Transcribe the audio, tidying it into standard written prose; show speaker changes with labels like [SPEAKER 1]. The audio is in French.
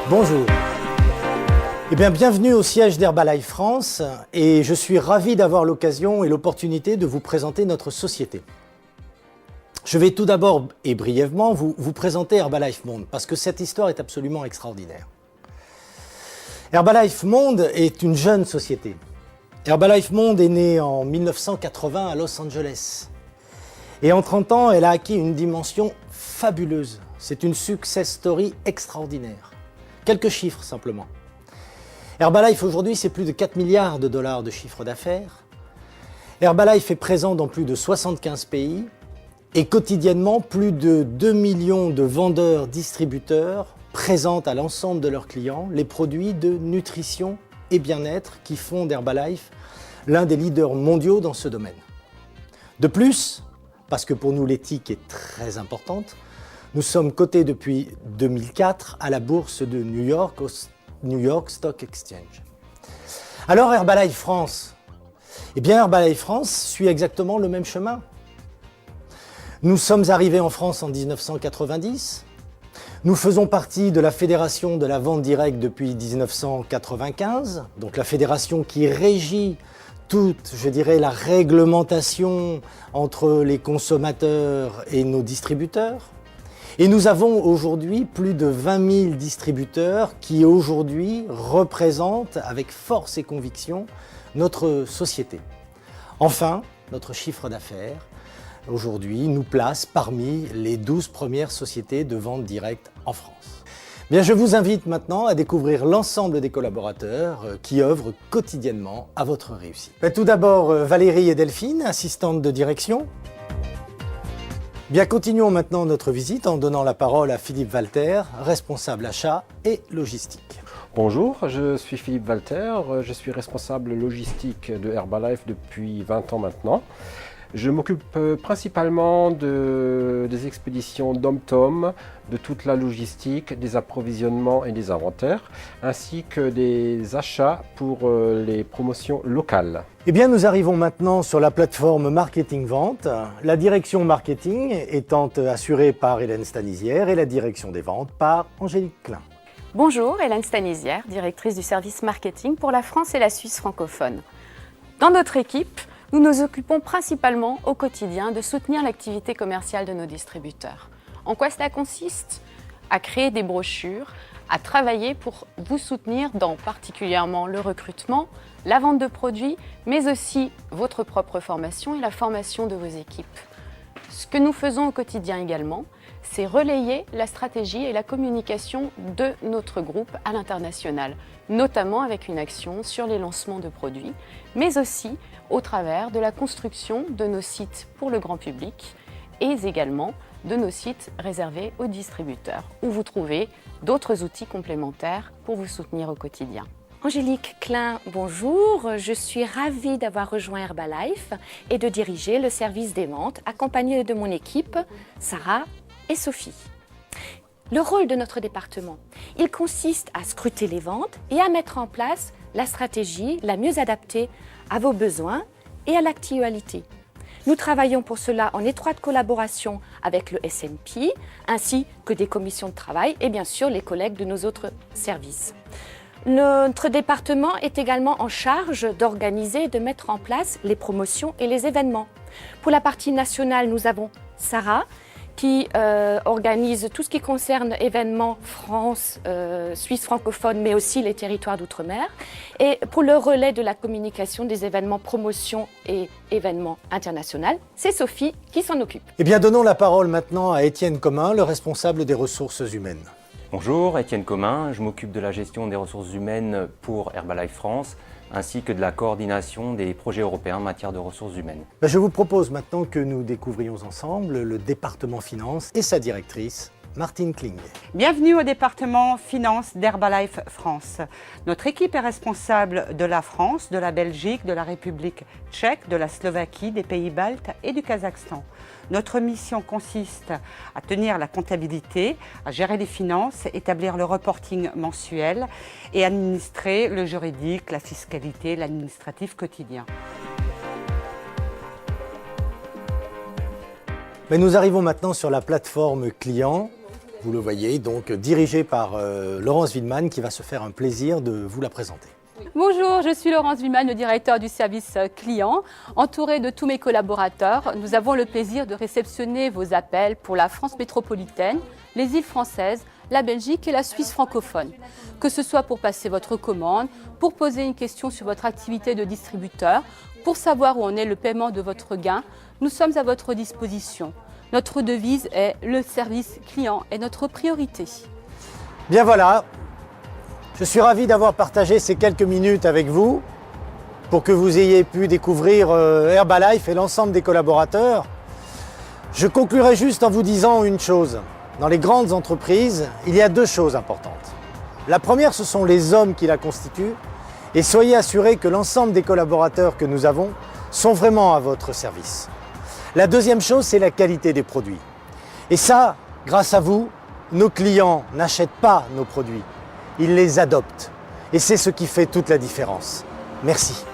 [SPEAKER 1] Bonjour. Eh bien, bienvenue au siège d'Herbalife France et je suis ravi d'avoir l'occasion et l'opportunité de vous présenter notre société. Je vais tout d'abord et brièvement vous présenter Herbalife Monde parce que cette histoire est absolument extraordinaire. Herbalife Monde est une jeune société. Herbalife Monde est née en 1980 à Los Angeles. Et en 30 ans, elle a acquis une dimension fabuleuse. C'est une success story extraordinaire. Quelques chiffres simplement. Herbalife aujourd'hui, c'est plus de 4 milliards de dollars de chiffre d'affaires. Herbalife est présent dans plus de 75 pays et quotidiennement, plus de 2 millions de vendeurs, distributeurs présentent à l'ensemble de leurs clients les produits de nutrition et bien-être qui font d'Herbalife l'un des leaders mondiaux dans ce domaine. De plus, parce que pour nous l'éthique est très importante, nous sommes cotés depuis 2004 à la bourse de New York, au New York Stock Exchange. Alors Herbalife France, eh bien Herbalife France suit exactement le même chemin. Nous sommes arrivés en France en 1990. Nous faisons partie de la Fédération de la vente directe depuis 1995, donc la fédération qui régit toute, je dirais, la réglementation entre les consommateurs et nos distributeurs. Et nous avons aujourd'hui plus de 20 000 distributeurs qui aujourd'hui représentent avec force et conviction notre société. Enfin, notre chiffre d'affaires aujourd'hui nous place parmi les 12 premières sociétés de vente directe en France. Bien, je vous invite maintenant à découvrir l'ensemble des collaborateurs qui œuvrent quotidiennement à votre réussite. Tout d'abord, Valérie et Delphine, assistantes de direction. Bien, continuons maintenant notre visite en donnant la parole à Philippe Walter, responsable achat et logistique.
[SPEAKER 2] Bonjour, je suis Philippe Walter, je suis responsable logistique de Herbalife depuis 20 ans maintenant. Je m'occupe principalement des expéditions DomTom, de toute la logistique, des approvisionnements et des inventaires, ainsi que des achats pour les promotions locales.
[SPEAKER 1] Eh bien, nous arrivons maintenant sur la plateforme Marketing Vente, la direction marketing étant assurée par Hélène Stanisière et la direction des ventes par Angélique Klein.
[SPEAKER 3] Bonjour, Hélène Stanisière, directrice du service marketing pour la France et la Suisse francophone. Dans notre équipe, nous nous occupons principalement au quotidien de soutenir l'activité commerciale de nos distributeurs. En quoi cela consiste ? À créer des brochures, à travailler pour vous soutenir dans particulièrement le recrutement, la vente de produits, mais aussi votre propre formation et la formation de vos équipes. Ce que nous faisons au quotidien également, c'est relayer la stratégie et la communication de notre groupe à l'international, notamment avec une action sur les lancements de produits, mais aussi au travers de la construction de nos sites pour le grand public et également de nos sites réservés aux distributeurs, où vous trouvez d'autres outils complémentaires pour vous soutenir au quotidien.
[SPEAKER 4] Angélique Klein, bonjour. Je suis ravie d'avoir rejoint Herbalife et de diriger le service des ventes, accompagnée de mon équipe, Sarah et Sophie. Le rôle de notre département, il consiste à scruter les ventes et à mettre en place la stratégie la mieux adaptée à vos besoins et à l'actualité. Nous travaillons pour cela en étroite collaboration avec le SMP, ainsi que des commissions de travail et bien sûr les collègues de nos autres services. Notre département est également en charge d'organiser et de mettre en place les promotions et les événements. Pour la partie nationale, nous avons Sarah qui organise tout ce qui concerne événements France, Suisse francophone, mais aussi les territoires d'outre-mer. Et pour le relais de la communication des événements promotion et événements internationaux, c'est Sophie qui s'en occupe.
[SPEAKER 1] Eh bien, donnons la parole maintenant à Étienne Commun, le responsable des ressources humaines.
[SPEAKER 5] Bonjour, Étienne Commun, je m'occupe de la gestion des ressources humaines pour Herbalife France, ainsi que de la coordination des projets européens en matière de ressources humaines.
[SPEAKER 1] Je vous propose maintenant que nous découvrions ensemble le département finance et sa directrice, Martine Kling.
[SPEAKER 6] Bienvenue au département finance d'Herbalife France. Notre équipe est responsable de la France, de la Belgique, de la République tchèque, de la Slovaquie, des pays baltes et du Kazakhstan. Notre mission consiste à tenir la comptabilité, à gérer les finances, établir le reporting mensuel et administrer le juridique, la fiscalité, l'administratif quotidien.
[SPEAKER 1] Mais nous arrivons maintenant sur la plateforme client Vous le voyez, donc dirigée par Laurence Wildman qui va se faire un plaisir de vous la présenter.
[SPEAKER 7] Bonjour, je suis Laurence Wildman, le directeur du service client. Entourée de tous mes collaborateurs, nous avons le plaisir de réceptionner vos appels pour la France métropolitaine, les îles françaises, la Belgique et la Suisse francophone. Que ce soit pour passer votre commande, pour poser une question sur votre activité de distributeur, pour savoir où en est le paiement de votre gain, nous sommes à votre disposition. Notre devise est « Le service client est notre priorité ».
[SPEAKER 1] Bien voilà, je suis ravi d'avoir partagé ces quelques minutes avec vous pour que vous ayez pu découvrir Herbalife et l'ensemble des collaborateurs. Je conclurai juste en vous disant une chose. Dans les grandes entreprises, il y a deux choses importantes. La première, ce sont les hommes qui la constituent et soyez assurés que l'ensemble des collaborateurs que nous avons sont vraiment à votre service. La deuxième chose, c'est la qualité des produits. Et ça, grâce à vous, nos clients n'achètent pas nos produits, ils les adoptent. Et c'est ce qui fait toute la différence. Merci.